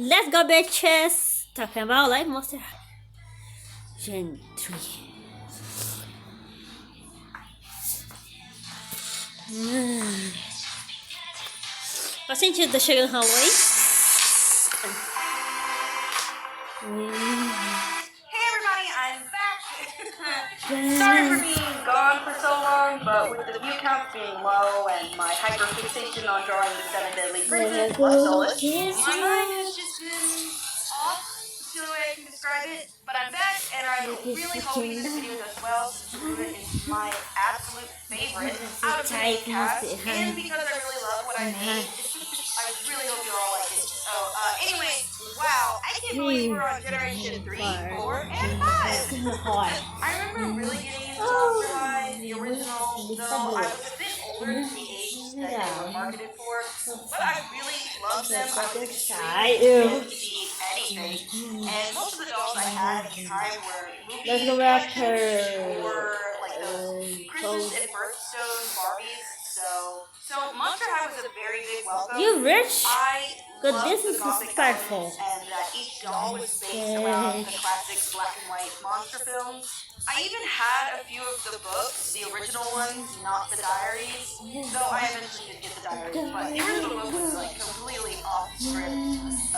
Let's go, bitches! Talking about life monster Gen 3. Faz sentido tá chegando Halloween? Hey everybody, I'm back! Sorry for being gone for so long, but with the view count being low and my hyperfixation on drawing the 7 deadly princes of Solus, my mind has just been off. That's the only way I can describe it. But I'm back, and I'm really hoping this video does well, since Laguna is my absolute favorite out of the main cast, and because I really love what I made. I really hope you all like it. So, anyway, wow, I can't believe we're on Generation 3, 4, and 5. I remember really getting into Monster High, the original, though I was a bit older than the age that they were marketed for, but I really loved them. I was excited to see anything, and most of the dolls I had at the time were movie collections or like those Christmas and birthstone Barbies. So Monster High was a very big welcome. You rich? I Good loved business the is gothic powerful. elements, and each doll was based around the classic black and white monster films. I even had a few of the books, the original ones, not the diaries. Though I eventually did get the diaries, but the original book was like completely off script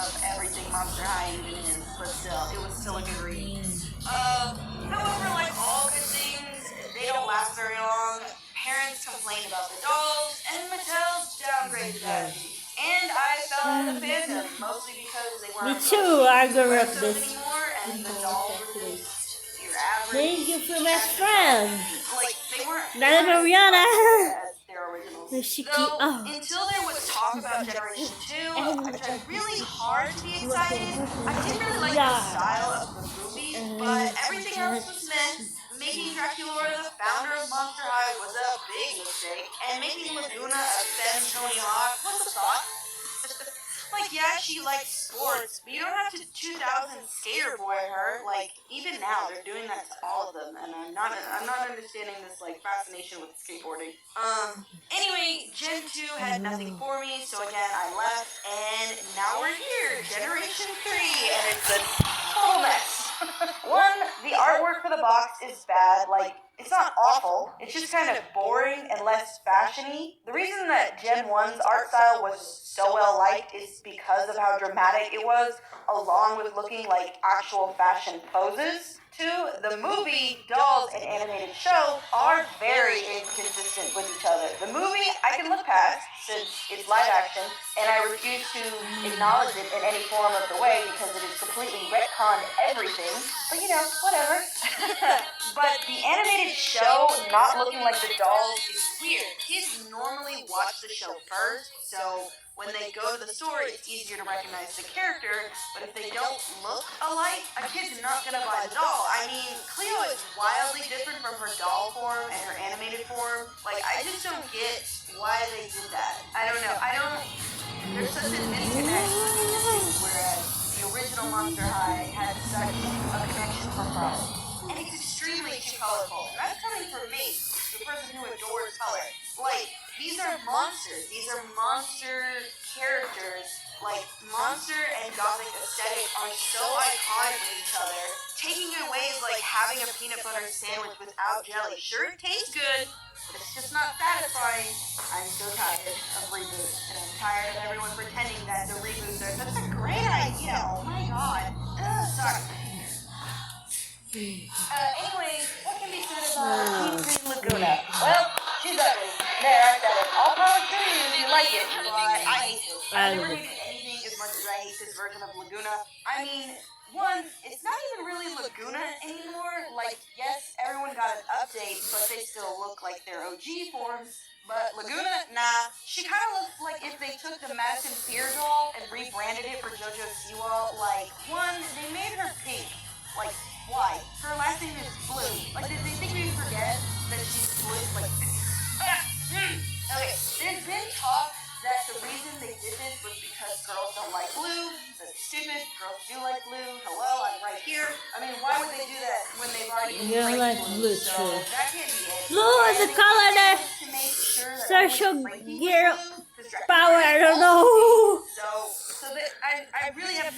of everything Monster High even is. But still, it was still a good read. However, like all good things, they don't last very long. Parents complained about the dolls, and Mattel downgraded them. And I fell out of the fandom, mostly because they weren't Me too, I grew up this this. anymore, and the dolls were just your average. Thank you for my friend. Like, they weren't Nana Mariana. as their originals. Though, Oh. until there was talk about Generation 2, I tried really hard to be excited. I didn't really like the style of the movie, but everything else was meh. Making Dracula the founder of Monster High was a big mistake, and making Laguna a femme Tony Hawk was a thought. Like, yeah, she likes sports, but you don't have to 2000 skater boy her. Like, even now, they're doing that to all of them, and I'm not understanding this, like, fascination with skateboarding. Anyway, Gen 2 had nothing for me, so again, I left, and now we're here, Generation 3, and it's a total mess. One, the artwork for the box is bad. Like, it's not awful. It's just kind of boring and less fashion-y. The reason that Gen 1's art style was so well liked is because of how dramatic it was, along with looking like actual fashion poses. Two, the movie, dolls, and animated show are very inconsistent with each other. The movie I can look past, since it's live action, and I refuse to acknowledge it in any form of the way because it is completely retconned everything. But you know, whatever. But the animated show not looking like the dolls is weird. Kids normally watch the show first, so when they go to the store, it's easier to recognize the character, but if they don't look alike, a kid's not gonna buy the doll. I mean, Cleo is wildly different from her doll form and her animated form. Like, I just don't get why they did that. I don't know. There's such a disconnect, whereas the original Monster High had such a connection for Frost. And it's extremely too colorful. And that's coming from me, the person who adores color. Like, these are monsters. These are monster characters. Like, monster and gothic aesthetic are so iconic with each other. Taking it away is like having a peanut butter sandwich without jelly. Sure, it tastes good, but it's just not satisfying. I'm so tired of reboots, and I'm tired of everyone pretending that the reboots are such a great idea. Oh my god. Sorry. Anyway, what can be said about Team Laguna? Well, she's ugly. There, I said it. All power to you if you like it, but I hate it. I never hated anything as much as I hate this version of Laguna. I mean, one, it's not even really Laguna anymore. Like, yes, everyone got an update, but they still look like their OG forms. But Laguna, nah. She kind of looks like if they took the Madison Fear doll and rebranded it for JoJo Siwa. Like, one, they made her pink. Like, why? Her last name is Blue. Like, did they think we'd forget that she's blue? Like, okay, there's been talk that the reason they did this was because girls don't like blue. That's stupid. Girls do like blue. Hello, I'm right here. I mean, why would they do that when they've already Like blue so too. that can't be it. Blue is the color that To make sure that social only Frankie was gear blue, 'cause power. I don't know. So that I really have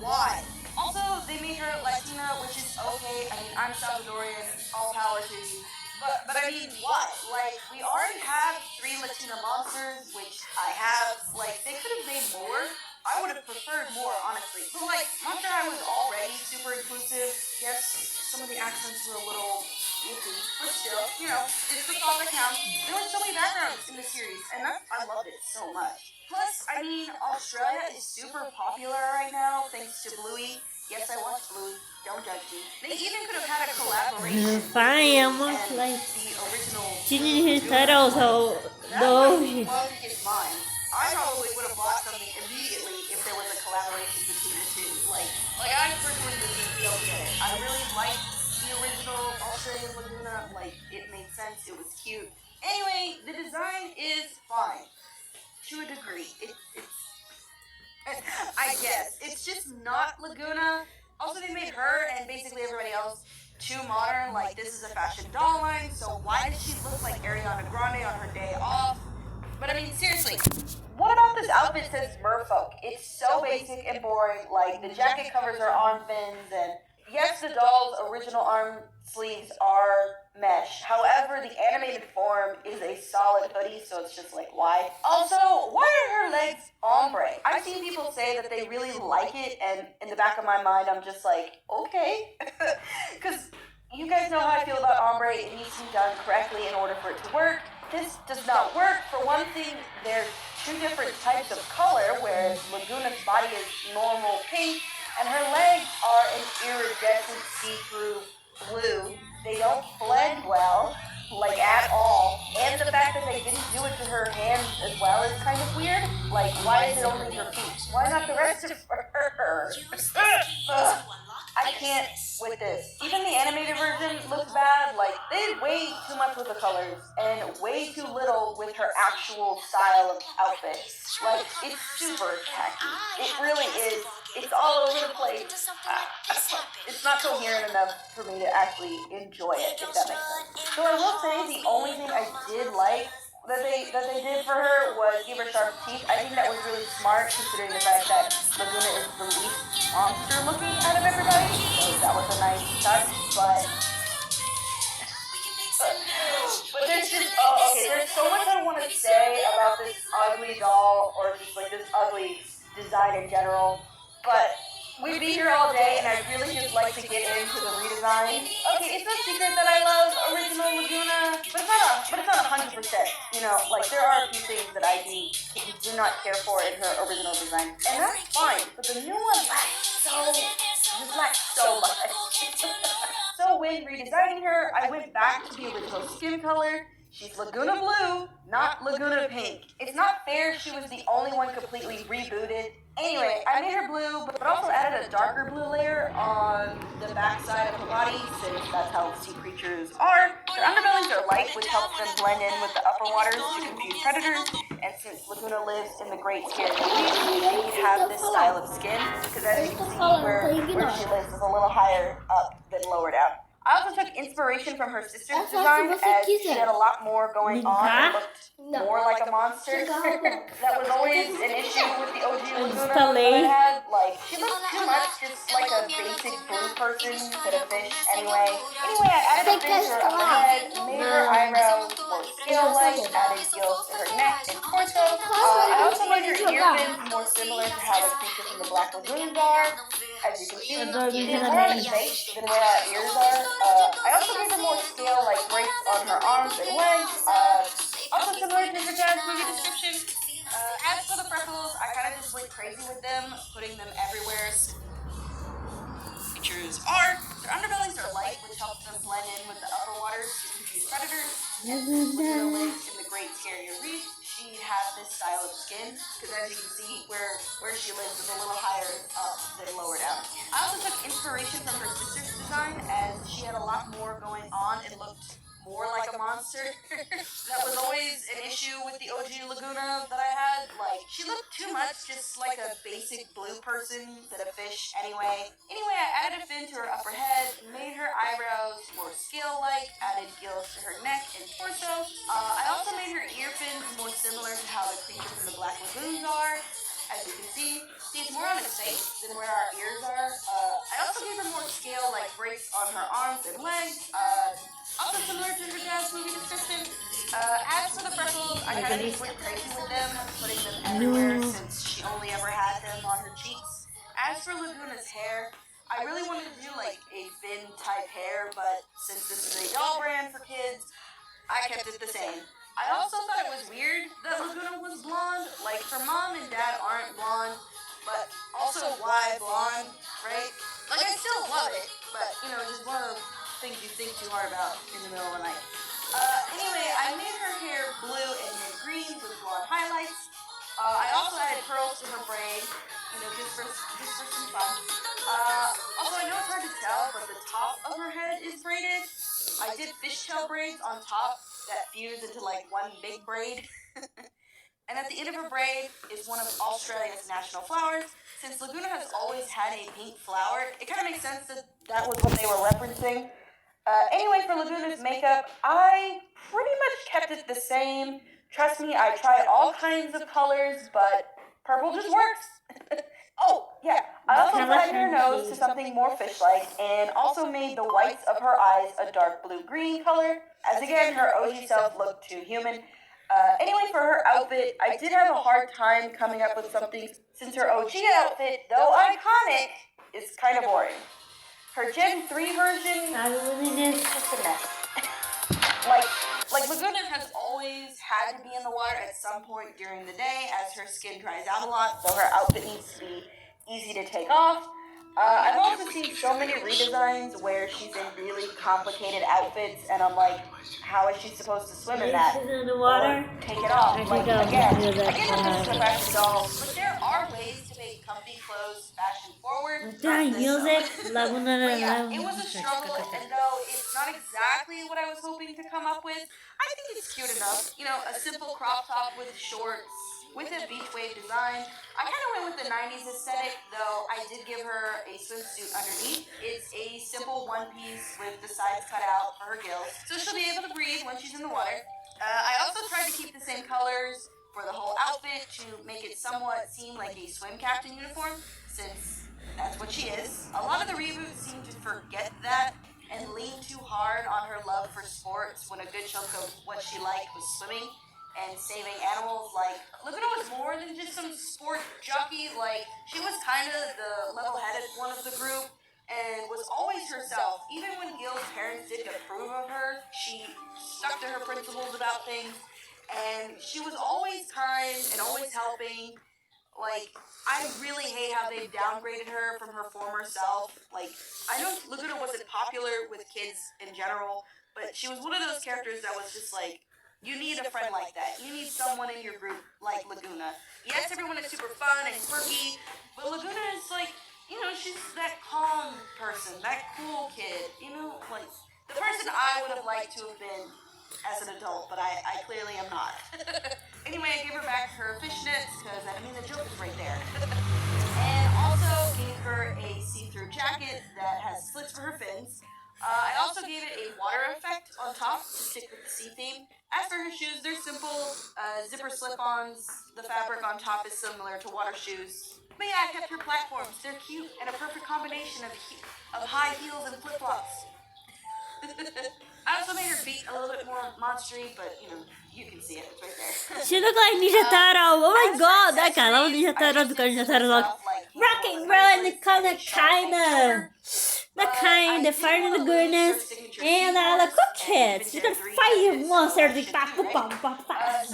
why? Also, they made her Latina, which is okay. I mean, I'm Salvadorian, all power to you. But I mean, why? Like, we already have 3 Latina monsters, which I have. Like, they could have made more. I would have preferred more, honestly. But, like, Monster High was already super inclusive. Yes, some of the accents were a little iffy, but still, you know, it's the thought that counts. There were so many backgrounds in the series, and I loved it so much. Plus, I mean, Australia is super popular right now, thanks to Bluey. Yes, I watched Bluey. Don't judge me. They even could have had a collaboration Fine, I'm and like the original changing his title, so that no. would bug his mind. I probably would have bought something immediately if there was a collaboration between the two. Like I personally just didn't feel get it. I really liked the original Australian Laguna. Like, it made sense. It was cute. Anyway, the design is fine to a degree. I guess it's just not Laguna. Also, they made her and basically everybody else too modern. Like, this is a fashion doll line, so why does she look like Ariana Grande on her day off? But I mean, seriously, what about this outfit says merfolk? It's so basic and boring. Like, the jacket covers her arm fins, and yes, the doll's original arm sleeves are mesh. However, the animated form is a solid hoodie, so it's just like, why? Also, why are her legs ombre? I've seen people say that they really like it, and in the back of my mind, I'm just like, okay. Because you guys know how I feel about ombre. It needs to be done correctly in order for it to work. This does not work. For one thing, there's 2 different types of color, whereas Laguna's body is normal pink, and her legs are an iridescent see-through blue. They don't blend well, like, at all. And the fact that they didn't do it to her hands as well is kind of weird. Like, why is it only her feet? Why not the rest of her? I can't with this. Even the animated version looks bad. Like, they did way too much with the colors and way too little with her actual style of outfit. Like, it's super tacky. It really is. It's all over the place. It's not coherent enough for me to actually enjoy it, if that makes sense. So I will say the only thing I did like that they did for her was give her sharp teeth. I think that was really smart, considering the fact that Laguna is the least monster looking out of everybody. So that was a nice touch. But there's just okay. There's so much I want to say about this ugly doll, or just like this ugly design in general. But we'd be here all day, and I'd really just like to get into the redesign. Okay, it's no secret that I love original Laguna, but it's not 100%. You know, like, there are a few things that I do not care for in her original design, and that's fine. But the new one lacks so much. So when redesigning her, I went back to the original skin color. She's Laguna Blue, not Laguna Pink. It's not fair she was the only one completely rebooted. Anyway, I made her blue, but also added a darker blue layer on the back side of her body, since that's how sea creatures are. Their underbellies are light, which helps them blend in with the upper waters to confuse predators. And since Laguna lives in the Great Scary Reef, she have this style of skin, because as you can see, where she lives is a little higher up than lower down. I also took inspiration from her sister's design, as she had a lot more going on and looked more like a monster. That was always an issue with the OG Laguna that I had. Like, she looked too much just like a basic blue person instead of fish anyway. Anyway, I added a fish to her upper head, made her eyebrows more scale-like, added gills to her neck and torso. I also made her ear fins more similar to how the creatures from the Black Lagoons are. As you can see, she's more on the face than where our ears are. I also gave her more scale, like breaks on her arms and legs. Also similar to her dad's movie description. As for the freckles, I kind of just went crazy with them, putting them everywhere. Creatures are. Their underbellies are light, which helps them blend in with the upper waters to confuse predators. Laguna lives in the Great Scary Reef. She has this style of skin, because as you can see, where she lives is a little higher up than lower down. I also took inspiration from her sister's design, as she had a lot more going on and looked more like a monster. That was always an issue with the OG Laguna that I had. Like, she looked too much just like a basic blue person than a fish anyway. Anyway, I added a fin to her upper head, made her eyebrows more scale-like, added gills to her neck and torso. I also made her ear fins more similar to how the creatures in the Black Lagoons are. As as you can see it's more on its face than where our ears are. I also gave her more scale, like breaks on her arms and legs. Also similar to her dad's movie description. As for the freckles, I kind of just went crazy with them, putting them everywhere since she only ever had them on her cheeks. As for Laguna's hair, I really wanted to do like a Finn type hair, but since this is a doll brand for kids, I kept it the same. I also thought it was weird that Laguna was blonde. Like, her mom and dad aren't blonde, but also why blonde, right? Like, I still love it, but, just one of the things you think too hard about in the middle of the night. Anyway, I made her hair blue and mint green with blonde highlights. I also added pearls to her braid, just for some fun. Also, I know it's hard to tell, but the top of her head is braided. I did fishtail braids on top that fuse into like one big braid. And at the end of her braid is one of Australia's national flowers. Since Laguna has always had a pink flower, it kind of makes sense that that was what they were referencing. Anyway, for Laguna's makeup, I pretty much kept it the same. Trust me, I tried all kinds of colors, but purple just works. Oh, yeah. I also brightened her nose to something more fish-like, and also made the whites of her eyes a dark blue-green color, as again, her OG self looked too human. Anyway, for her outfit, I did have a hard time coming up with something, since her OG outfit, though iconic, is kind of boring. Her Gen 3 version is just a mess. Like Laguna has always had to be in the water at some point during the day as her skin dries out a lot, so her outfit needs to be easy to take off. I've also seen so many redesigns where she's in really complicated outfits, and I'm like, how is she supposed to swim in that? She's in the water. Or take it off. Like, again, this is a fashion doll, but there are ways to make comfy clothes fashion forward. Music, Laguna. But yeah, it was a struggle, and though it's not exactly what I was hoping to come up with, I think it's cute enough. A simple crop top with shorts, with a beach wave design. I kind of went with the 90s aesthetic, though I did give her a swimsuit underneath. It's a simple one piece with the sides cut out for her gills, so she'll be able to breathe when she's in the water. I also tried to keep the same colors for the whole outfit to make it somewhat seem like a swim captain uniform, since that's what she is. A lot of the reboots seem to forget that and lean too hard on her love for sports when a good chunk of what she liked was swimming and saving animals. Like, Laguna was more than just some sport jockey. Like, she was kind of the level-headed one of the group and was always herself. Even when Gil's parents didn't approve of her, she stuck to her principles about things, and she was always kind and always helping. Like, I really hate how they've downgraded her from her former self. Like, I know Laguna wasn't popular with kids in general, but she was one of those characters that was just like, you need a friend like that. You need someone in your group like Laguna. Yes, everyone is super fun and quirky, but Laguna is like, she's that calm person, that cool kid, like the person I would have liked to have been as an adult, but I clearly am not. Anyway, I gave her back her fishnets, because the joke is right there. And also gave her a see-through jacket that has slits for her fins. I also gave it a water effect on top to stick with the sea theme. As for her shoes, they're simple zipper slip-ons. The fabric on top is similar to water shoes. But yeah, I kept her platforms. They're cute and a perfect combination of high heels and flip-flops. I also made her feet a little bit more monstery, but you can see it. It's right there. She looked like Ninja Turtle. Oh my god, that guy. I love Ninja Turtle because Ninja Turtle like rock and roll and the kind the fire in the goodness, and the cookies. You can fight monsters with pop. So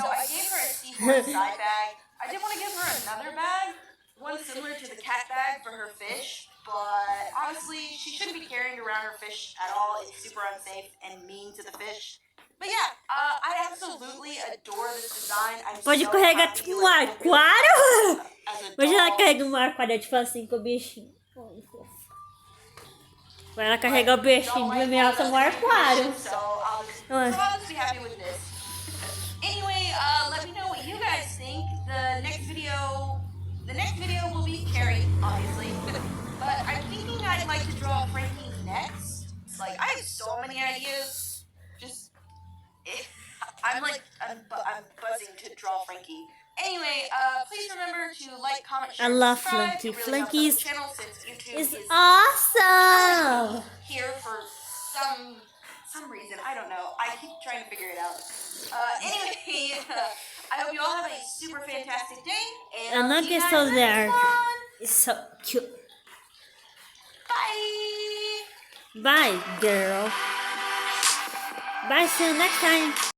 I gave her a seaboard side bag. I did want to give her another bag, one similar to the cat bag for her fish, but honestly, she shouldn't be carrying around her fish at all. It's super unsafe and mean to the fish. But yeah, I absolutely adore this design. Pode carregar tipo um aquário? Hoje ela carrega um aquário tipo assim com o bichinho. Ela carrega o peixinho de mim, são um aquário. So I'll just be happy with this. Anyway, let me know what you guys think. The next video will be Carrie, obviously. But I'm thinking I'd like to draw Frankie next. Like, I have so many ideas. I'm buzzing to draw Frankie. Anyway, please remember to like, comment, I share, and love subscribe. Flunky. It really helps out Flunky's the channel since YouTube is is awesome. here for some reason. I don't know. I keep trying to figure it out. Anyway, I hope you all have a super fantastic day, and And I'll look, see you it's guys so next there. one. It's so cute. Bye. Bye, girl. Bye, see you next time.